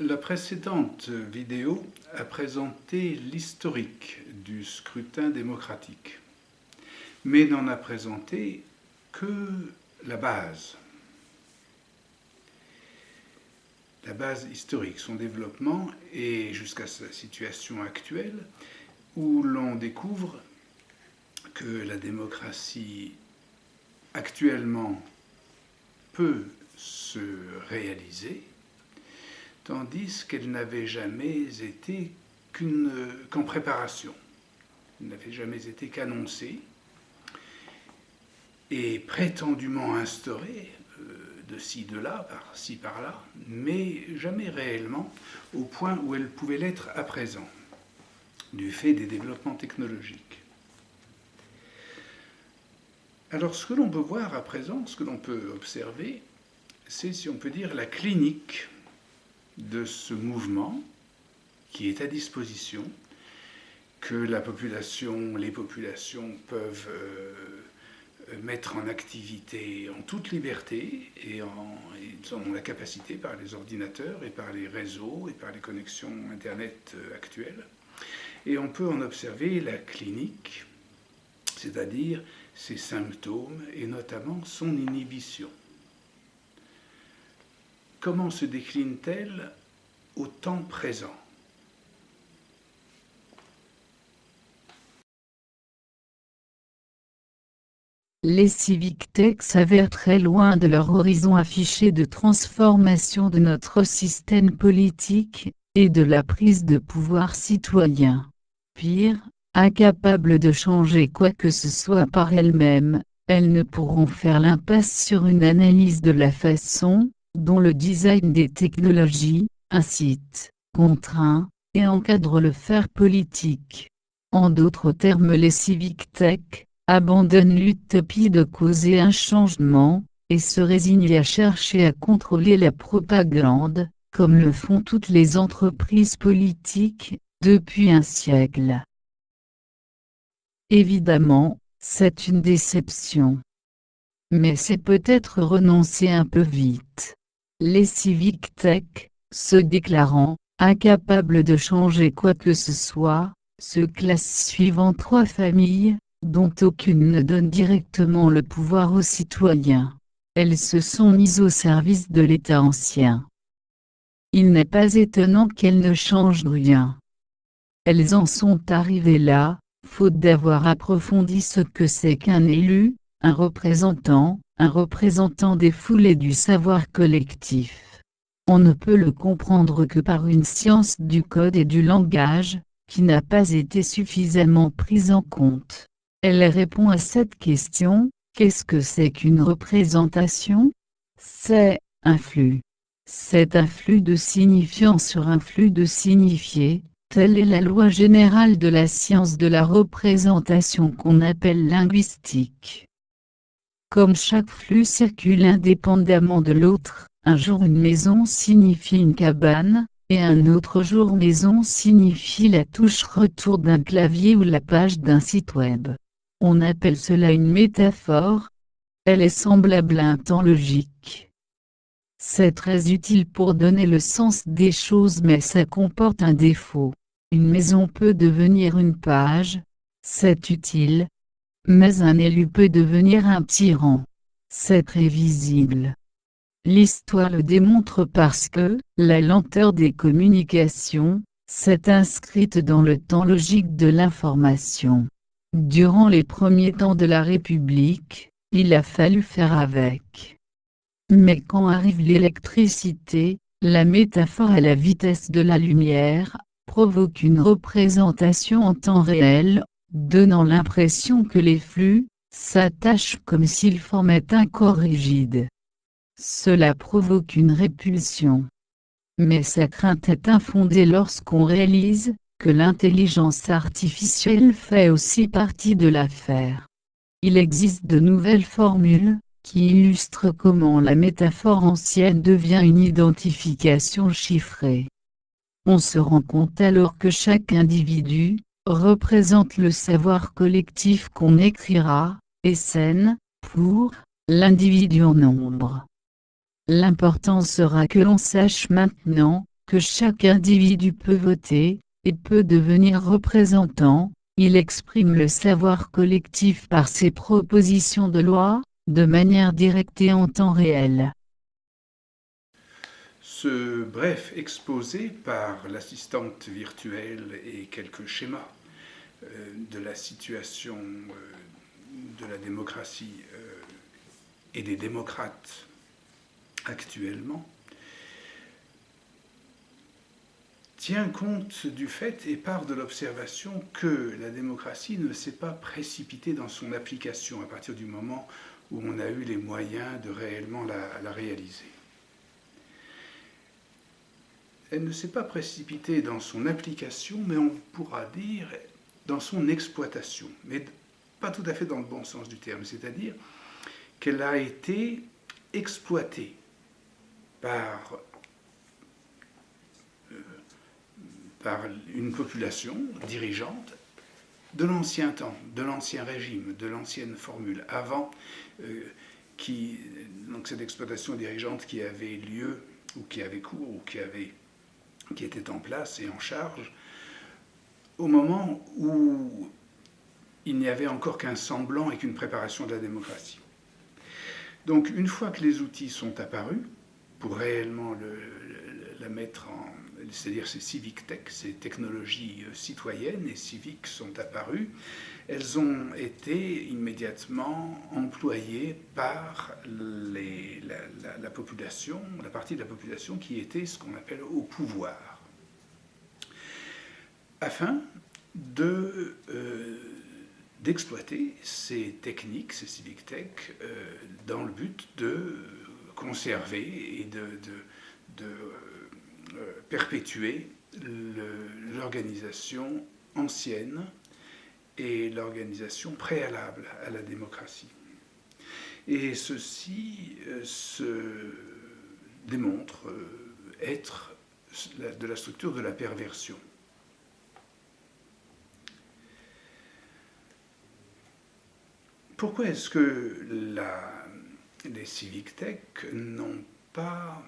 La précédente vidéo a présenté l'historique du scrutin démocratique, mais n'en a présenté que la base historique, son développement et jusqu'à sa situation actuelle, où l'on découvre que la démocratie actuellement peut se réaliser, tandis qu'elle n'avait jamais été qu'en préparation. Elle n'avait jamais été qu'annoncée et prétendument instaurée de ci, de là, par-ci, par-là, mais jamais réellement au point où elle pouvait l'être à présent, du fait des développements technologiques. Alors ce que l'on peut voir à présent, ce que l'on peut observer, c'est, si on peut dire, la clinique de ce mouvement qui est à disposition, que les populations peuvent mettre en activité en toute liberté et ils en ont la capacité par les ordinateurs et par les réseaux et par les connexions Internet actuelles. Et on peut en observer la clinique, c'est-à-dire ses symptômes et notamment son inhibition. Comment se décline-t-elle au temps présent ? Les civic tech s'avèrent très loin de leur horizon affiché de transformation de notre système politique et de la prise de pouvoir citoyen. Pire, incapables de changer quoi que ce soit par elles-mêmes, elles ne pourront faire l'impasse sur une analyse de la façon dont le design des technologies incite, contraint et encadre le faire politique. En d'autres termes, les civic tech abandonnent l'utopie de causer un changement et se résignent à chercher à contrôler la propagande, comme le font toutes les entreprises politiques depuis un siècle. Évidemment, c'est une déception. Mais c'est peut-être renoncer un peu vite. Les civic tech, se déclarant incapables de changer quoi que ce soit, se classent suivant trois familles, dont aucune ne donne directement le pouvoir aux citoyens. Elles se sont mises au service de l'État ancien. Il n'est pas étonnant qu'elles ne changent rien. Elles en sont arrivées là, faute d'avoir approfondi ce que c'est qu'un élu, un représentant des foules et du savoir collectif. On ne peut le comprendre que par une science du code et du langage, qui n'a pas été suffisamment prise en compte. Elle répond à cette question: qu'est-ce que c'est qu'une représentation ? C'est un flux. C'est un flux de signifiants sur un flux de signifiés, telle est la loi générale de la science de la représentation qu'on appelle linguistique. Comme chaque flux circule indépendamment de l'autre, un jour une maison signifie une cabane, et un autre jour maison signifie la touche retour d'un clavier ou la page d'un site web. On appelle cela une métaphore. Elle est semblable à un temps logique. C'est très utile pour donner le sens des choses, mais ça comporte un défaut. Une maison peut devenir une page, c'est utile. Mais un élu peut devenir un tyran. C'est prévisible. L'histoire le démontre parce que la lenteur des communications s'est inscrite dans le temps logique de l'information. Durant les premiers temps de la République, il a fallu faire avec. Mais quand arrive l'électricité, la métaphore à la vitesse de la lumière provoque une représentation en temps réel, donnant l'impression que les flux s'attachent comme s'ils formaient un corps rigide. Cela provoque une répulsion. Mais sa crainte est infondée lorsqu'on réalise que l'intelligence artificielle fait aussi partie de l'affaire. Il existe de nouvelles formules qui illustrent comment la métaphore ancienne devient une identification chiffrée. On se rend compte alors que chaque individu représente le savoir collectif qu'on écrira, SN, pour l'individu en nombre. L'important sera que l'on sache maintenant que chaque individu peut voter, et peut devenir représentant, il exprime le savoir collectif par ses propositions de loi, de manière directe et en temps réel. Ce bref exposé par l'assistante virtuelle et quelques schémas de la situation de la démocratie et des démocrates actuellement tient compte du fait et part de l'observation que la démocratie ne s'est pas précipitée dans son application à partir du moment où on a eu les moyens de réellement la réaliser. Elle ne s'est pas précipitée dans son application, mais on pourra dire dans son exploitation, mais pas tout à fait dans le bon sens du terme, c'est-à-dire qu'elle a été exploitée par une population dirigeante de l'ancien temps, de l'ancien régime, de l'ancienne formule, avant donc cette exploitation dirigeante qui avait lieu, ou qui avait cours, ou qui était en place et en charge, au moment où il n'y avait encore qu'un semblant et qu'une préparation de la démocratie. Donc une fois que les outils sont apparus, pour réellement la mettre en... c'est-à-dire ces civic tech, ces technologies citoyennes et civiques sont apparues, elles ont été immédiatement employées par la population, la partie de la population qui était ce qu'on appelle au pouvoir, afin d'exploiter ces techniques, ces civic tech, dans le but de conserver et de perpétuer l'organisation ancienne et l'organisation préalable à la démocratie. Et ceci se démontre être de la structure de la perversion. Pourquoi est-ce que les civic tech n'ont pas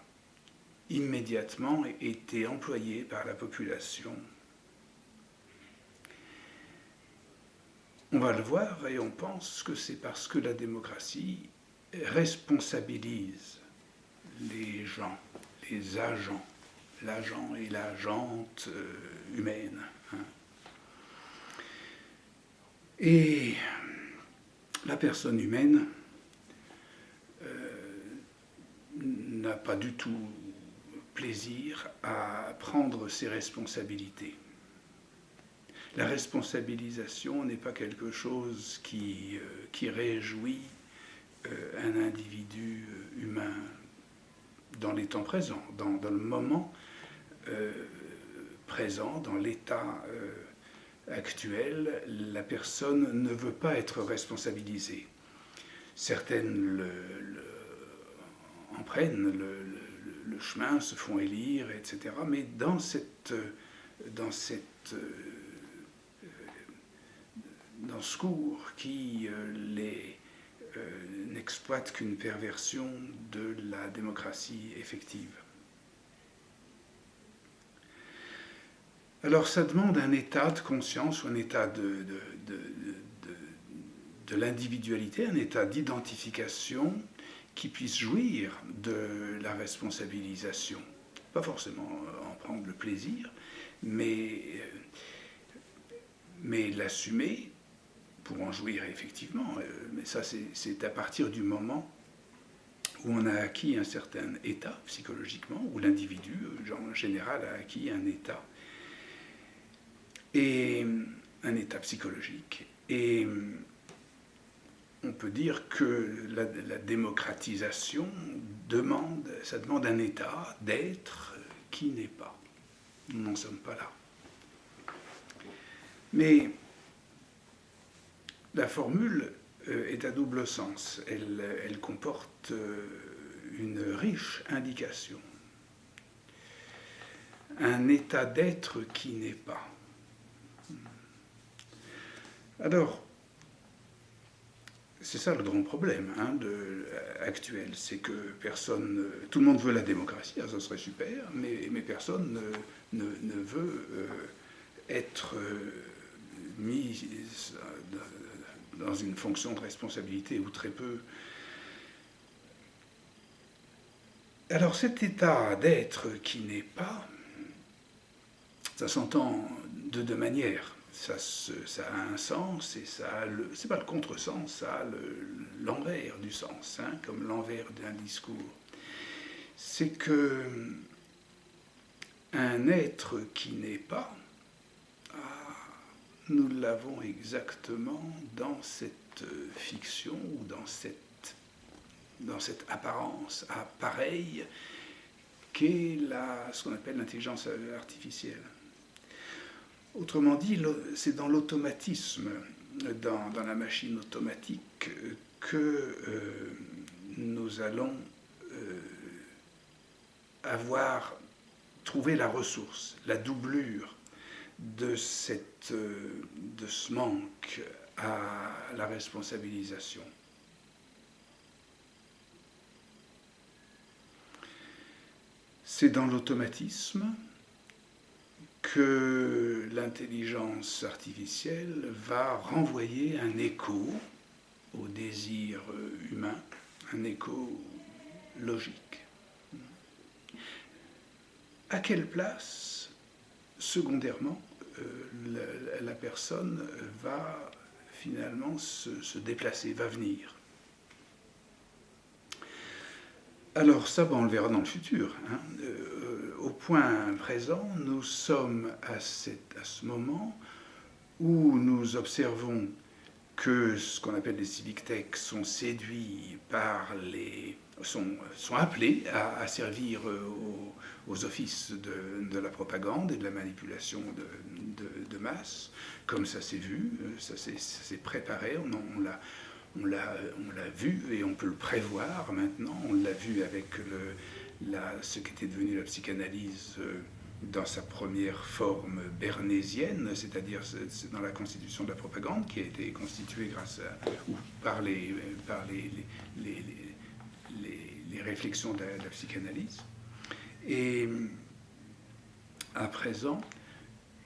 immédiatement été employés par la population? On va le voir et on pense que c'est parce que la démocratie responsabilise les gens, les agents, l'agent et l'agente humaine. Et la personne humaine n'a pas du tout plaisir à prendre ses responsabilités. La responsabilisation n'est pas quelque chose qui réjouit un individu humain dans les temps présents, dans le moment présent, dans l'état actuel. La personne ne veut pas être responsabilisée. Certaines en prennent le chemin, se font élire, etc. Mais dans ce cours qui n'exploite qu'une perversion de la démocratie effective. Alors ça demande un état de conscience ou un état de l'individualité, un état d'identification qui puisse jouir de la responsabilisation. Pas forcément en prendre le plaisir, mais l'assumer pour en jouir effectivement. Mais ça, c'est à partir du moment où on a acquis un certain état psychologiquement, où l'individu, en général, a acquis un état. Et un état psychologique. Et on peut dire que la démocratisation demande un état d'être qui n'est pas. Nous n'en sommes pas là. Mais la formule est à double sens. Elle comporte une riche indication. Un état d'être qui n'est pas. Alors, c'est ça le grand problème actuel, c'est que personne, tout le monde veut la démocratie, ça serait super, mais personne ne veut être mis dans une fonction de responsabilité, ou très peu. Alors cet état d'être qui n'est pas, ça s'entend de deux manières. Ça a un sens, et c'est pas le contresens, ça a l'envers du sens, comme l'envers d'un discours. C'est que un être qui n'est pas, nous l'avons exactement dans cette fiction, ou dans cette apparence pareille qu'est ce qu'on appelle l'intelligence artificielle. Autrement dit, c'est dans l'automatisme, dans la machine automatique, que nous allons avoir trouvé la ressource, la doublure de ce manque à la responsabilisation. C'est dans l'automatisme que l'intelligence artificielle va renvoyer un écho au désir humain, un écho logique. À quelle place, secondairement, la personne va finalement se déplacer, va venir? Alors ça, on le verra dans le futur. Au point présent, nous sommes à ce moment où nous observons que ce qu'on appelle les civic tech sont séduits sont appelés à servir aux offices de la propagande et de la manipulation de masse, comme ça s'est vu, ça s'est préparé, on l'a vu, et on peut le prévoir maintenant. On l'a vu avec ce qui était devenu la psychanalyse dans sa première forme bernésienne, c'est-à-dire dans la constitution de la propagande, qui a été constituée par les réflexions de la psychanalyse. Et à présent,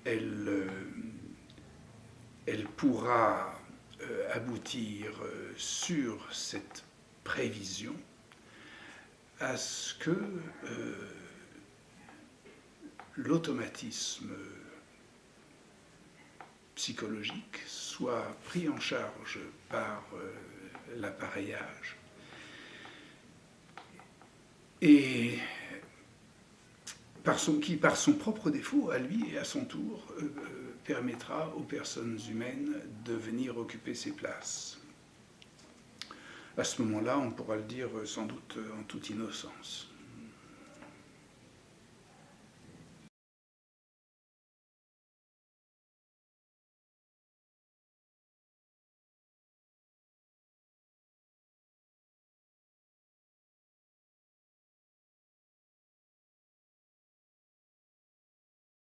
elle pourra aboutir sur cette prévision à ce que l'automatisme psychologique soit pris en charge par l'appareillage, et qui, par son propre défaut, à lui et à son tour, permettra aux personnes humaines de venir occuper ces places. À ce moment-là, on pourra le dire sans doute en toute innocence.